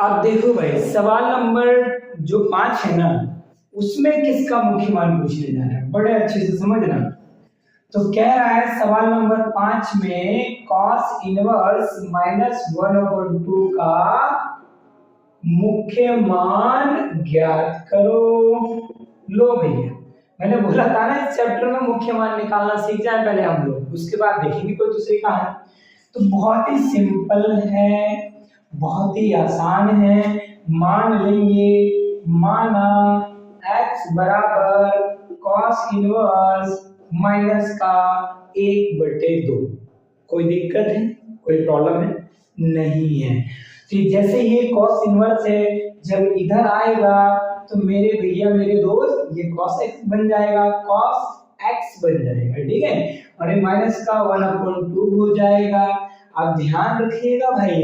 अब देखो भाई, सवाल नंबर जो 5 है ना, उसमें किसका मुख्य मान पूछने जा रहा है, बड़े अच्छे से समझना। तो कह रहा है सवाल नंबर 5 में कॉस इनवर्स -1/2 का मुख्य मान ज्ञात करो। लो भैया, मैंने बोला था ना इस चैप्टर में मुख्य मान निकालना सीख जाए पहले हम लोग, उसके बाद देखेंगे कोई दूसरी कहानी। तो बहुत ही सिंपल है, बहुत ही आसान है। मान लेंगे, माना x बराबर कॉस इनवर्स माइनस का 1/2। कोई दिक्कत है, कोई प्रॉब्लम है? नहीं है। तो जैसे ये कॉस इनवर्स है, जब इधर आएगा तो मेरे भैया मेरे दोस्त ये कॉस x बन जाएगा, कॉस x बन जाएगा, ठीक है। और ये माइनस का 1/2 हो जाएगा। अब ध्यान रखिएगा भाई,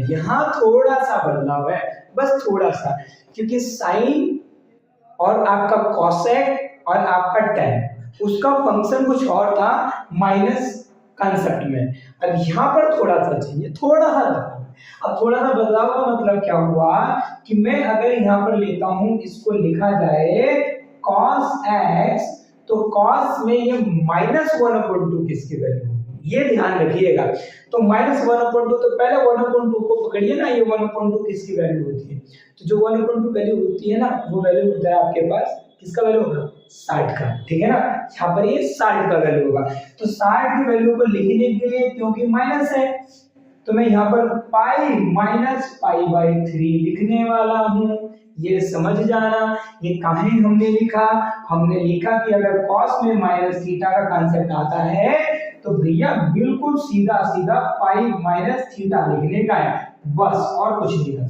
यहाँ थोड़ा सा बदलाव है, बस थोड़ा सा, क्योंकि साइन और आपका कॉसेक और आपका टैन उसका फंक्शन कुछ और था माइनस कंसेप्ट में। अब यहाँ पर थोड़ा सा चाहिए, थोड़ा सा बदलाव। अब थोड़ा सा बदलाव का मतलब क्या हुआ कि मैं अगर यहाँ पर लेता हूँ, इसको लिखा जाए कॉस एक्स, तो कॉस में ये -1/2 किसकी वैल्यू, ये ध्यान रखिएगा। तो -1/2, तो पहले 1/2 को पकड़िए ना, ये 1/2 किसकी वैल्यू होती है? तो जो 1/2 वैल्यू होती है ना, वो वैल्यू होता है आपके पास किसका वैल्यू होगा? 60 का, ठीक है ना। यहाँ पर ये 60 का वैल्यू होगा। तो 60 की वैल्यू को लिखने के लिए, क्योंकि माइनस है, तो मैं यहाँ पर पाई -π/3 लिखने वाला हूँ। ये समझ जाना, ये काहे हमने लिखा? हमने लिखा कि अगर कॉस में माइनस थीटा का कांसेप्ट आता है तो भैया बिल्कुल सीधा सीधा π-थीटा लिखने का है, बस, और कुछ नहीं करना,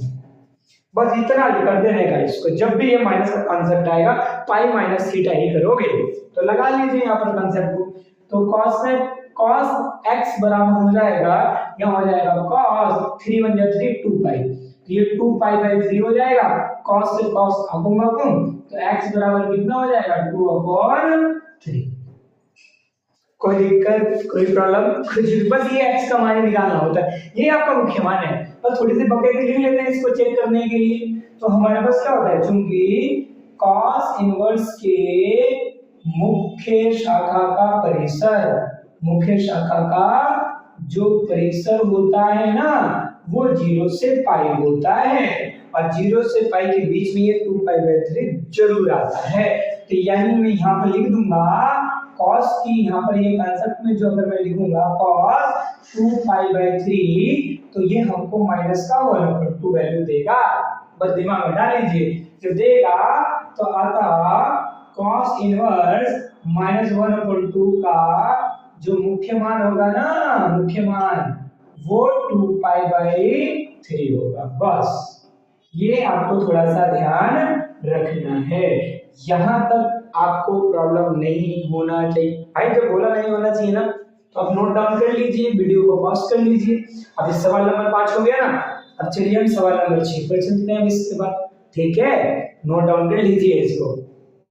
बस इतना कर देने का इसको। जब भी ये माइनस का कांसेप्ट आएगा π-थीटा ही करोगे। तो लगा लीजिए यहाँ पर कांसेप्ट को। तो कॉस में कॉस x बराबर हो जाएगा, यहाँ हो जाएगा कॉस 3 बन जाए 3 2π, ये 2π/3 हो जाएगा। कॉस से कॉस आगूंगा तो x बराबर कितना हो जाएगा? 2/3। कोई दिक्कत, कोई प्रॉब्लम? बस ये x का मान निकालना होता है, ये आपका मुख्य मान है। बस थोड़ी सी बकेट लिख लेते हैं इसको चेक करने के लिए। तो हमारे पास क्या होता है, चूंकि कॉस इनवर्स के मुख्य शाखा का परिसर, मुख्य शाखा का जो परिसर होता है ना, वो 0 से पाई होता है, और 0 से पाई के बीच में ये 2π/3 जरूर आता है। तो यानी मैं यहाँ पर लिख दूंगा कॉस की, यहाँ पर ये कांसेप्ट में जो अगर मैं लिखूंगा कॉस 2π/3, तो ये हमको माइनस का 1/2 वैल्यू देगा। बस दिमाग में डाल लीजिए, जो देगा तो आता कॉस इनवर्स -1/2 का जो मुख्य मान होगा ना, मुख्य मान, वो 2π/3 होगा। बस ये आपको थोड़ा सा ध्यान रखना है, यहाँ तक आपको प्रॉब्लम नहीं होना चाहिए। भाई जब बोला नहीं होना चाहिए ना, तो आप नोट डाउन कर लीजिए, वीडियो को पॉज कर लीजिए। अब इस सवाल नंबर 5 हो गया ना, अब चलिए हम सवाल नंबर 6 पर चलते हैं इसके बाद, ठीक है। नोट डाउन कर लीजिए इसको।